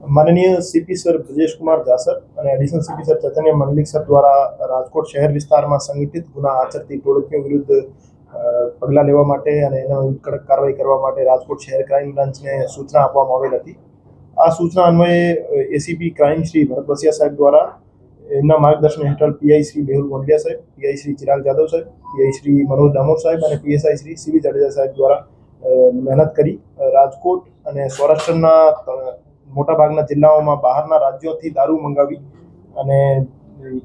माननीय CP sir Brajesh Kumar Jha sir અને additional CP sir ચૈતન્ય મંડલિક sir દ્વારા રાજકોટ શહેર વિસ્તારમાં સંગઠિત ગુના આચરતી ટોળકીઓ વિરુદ્ધ પગલાં લેવા માટે અને એના વિરુદ્ધ કડક કાર્યવાહી કરવા માટે રાજકોટ શહેર ક્રાઇમ બ્રાન્ચને સૂચના આપવામાં આવેલ હતી। આ સૂચના અન્વયે એસીપી ક્રાઇમ શ્રી ભરત બસિયા સાહેબ દ્વારા એમના માર્ગદર્શન હેઠળ પીઆઈ શ્રી મેહુલ ગોંડલિયા સાહેબ, પીઆઈ શ્રી ચિરાગ જાદવ સાહેબ, પીઆઈ શ્રી મનોજ દામોર સાહેબ અને પીએસઆઈ શ્રી સીવી જાડેજા સાહેબ દ્વારા મહેનત કરી રાજકોટ અને સૌરાષ્ટ્રના મોટાભાગના જિલ્લાઓમાં બહારના રાજ્યોથી દારૂ મંગાવી અને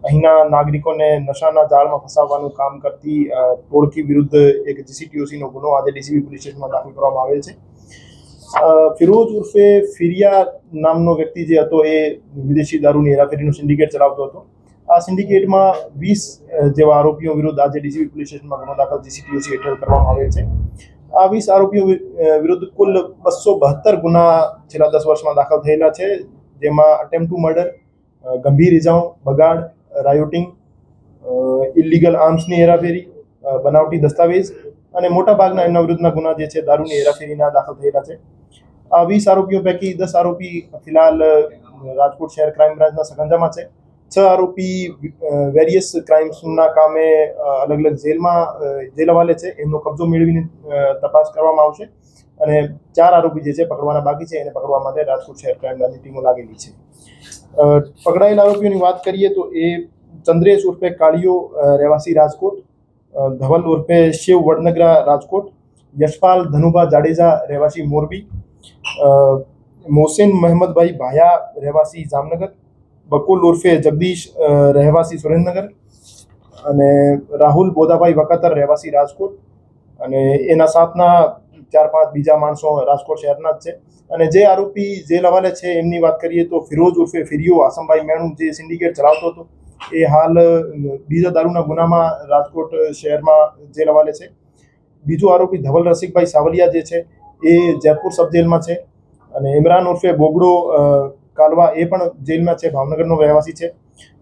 અહીંના નાગરિકોને નશાના જાળમાં ફસાવવાનું કામ કરતી ટોળકી વિરુદ્ધ એક જીસીટીઓસીનો ગુનો આજે ડીસીબી પોલીસ સ્ટેશનમાં દાખલ કરવામાં આવેલ છે। ફિરોઝ ઉર્ફે ફિરિયા નામનો વ્યક્તિ જે હતો એ વિદેશી દારૂની હેરાફેરીનું સિન્ડિકેટ ચલાવતો હતો। આ સિન્ડિકેટમાં 20 જેવા આરોપીઓ વિરુદ્ધ આજે ડીસીબી પોલીસ સ્ટેશનમાં ગુનો દાખલ જીસીટીઓસી હેઠળ કરવામાં આવેલ છે। આ 20 આરોપીઓ વિરુદ્ધ કુલ 272 ગુના છેલ્લા 10 વર્ષમાં દાખલ થયેલા છે, જેમાં અટેમ્પ્ટ ટુ મર્ડર, ગંભીર ઇજાઓ, બગાડ, રાયોટિંગ, ઇલીગલ આર્મ્સની હેરાફેરી, બનાવટી દસ્તાવેજ અને મોટાભાગના એમના વિરુદ્ધના ગુના જે છે દારૂની હેરાફેરીના દાખલ થયેલા છે। આ 20 આરોપીઓ પૈકી 10 આરોપી ફિલહાલ રાજકોટ શહેર ક્રાઇમ બ્રાન્ચના સકંજામાં છે। 6 આરોપી વેરિયસ ક્રાઇમ્સના કામે અલગ અલગ જેલ હવાલે છે, એમનો કબજો મેળવીને તપાસ કરવામાં આવશે અને 4 આરોપી જે છે પકડવાના બાકી છે, એને પકડવા માટે રાજકોટ શહેર ક્રાઇમ બ્રાન્ચની ટીમો લાગેલી છે। પકડાયેલા આરોપીઓની વાત કરીએ તો એ ચંદ્રેશ ઉર્ફે કાળિયો રહેવાસી રાજકોટ, ધવલ ઉર્ફે શિવ વડનગરા રાજકોટ, યશપાલ ધનુભા જાડેજા રહેવાસી મોરબી, મોહસિન મહેમદભાઈ ભાયા રહેવાસી જામનગર, બકુલ ઉર્ફે જગદીશ રહેવાસી સુરેન્દ્રનગર અને રાહુલ બોધાભાઈ વકાતર રહેવાસી રાજકોટ અને એના સાથના 4-5 બીજા માણસો રાજકોટ શહેરના જ છે। અને જે આરોપી જેલ હવાલે છે એમની વાત કરીએ તો ફિરોઝ ઉર્ફે ફિરિયો આસમભાઈ મેણું જે સિન્ડિકેટ ચલાવતો હતો એ હાલ બીજા દારૂના ગુનામાં રાજકોટ શહેરમાં જેલ હવાલે છે। બીજો આરોપી ધવલ રસિકભાઈ સાવલિયા જે છે એ જયપુર સબ જેલમાં છે અને ઇમરાન ઉર્ફે બોગડો કાલવા એ પણ જેલમાં છે, ભાવનગરનો રહેવાસી છે।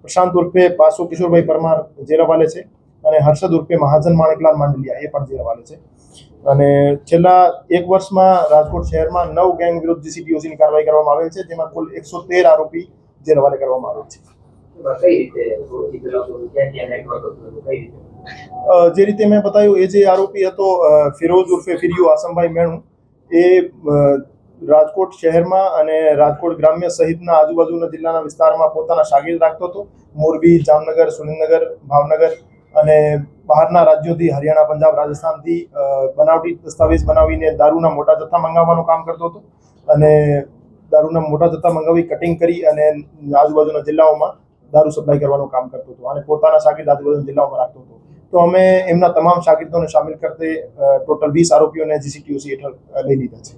પ્રશાંત ઉર્ફે પાસો કિશોરભાઈ પરમાર જેલ હવાલે છે અને હર્ષદ ઉર્ફે મહાજન માણેકલાલ માંડલિયા એ પણ જેલ હવાલે છે। અને છેલ્લા 1 વર્ષમાં રાજકોટ શહેરમાં 9 ગેંગ વિરુદ્ધ જીસીટીઓસીની કાર્યવાહી કરવામાં આવેલ છે, જેમાં કુલ 113 આરોપી જેલ હવાલે કરવામાં આવેલ છે। જે રીતે મેં બતાવ્યું એ જે આરોપી હતો ફિરોઝ ઉર્ફે ફિરિયો આસમભાઈ મેણું એ રાજકોટ શહેરમાં અને રાજકોટ ગ્રામ્ય સહિતના આજુબાજુના જિલ્લાના વિસ્તારમાં પોતાના શાગીર્દ રાખતો હતો। મોરબી, જામનગર, સુરેન્દ્રનગર, ભાવનગર અને બહારના રાજ્યોથી હરિયાણા, પંજાબ, રાજસ્થાનથી બનાવટી દસ્તાવેજ બનાવીને દારૂના મોટા જથ્થા મંગાવવાનું કામ કરતો હતો અને દારૂના મોટા જથ્થા મંગાવી કટિંગ કરી અને આજુબાજુના જિલ્લાઓમાં દારૂ સપ્લાય કરવાનું કામ કરતો હતો અને પોતાના શાગીર્દ આજુબાજુના જિલ્લાઓમાં રાખતો હતો। તો અમે એમના તમામ શાગીર્દોને સામેલ કરતે ટોટલ 20 આરોપીઓને જીસીટીઓસી હેઠળ લઈ લીધા છે।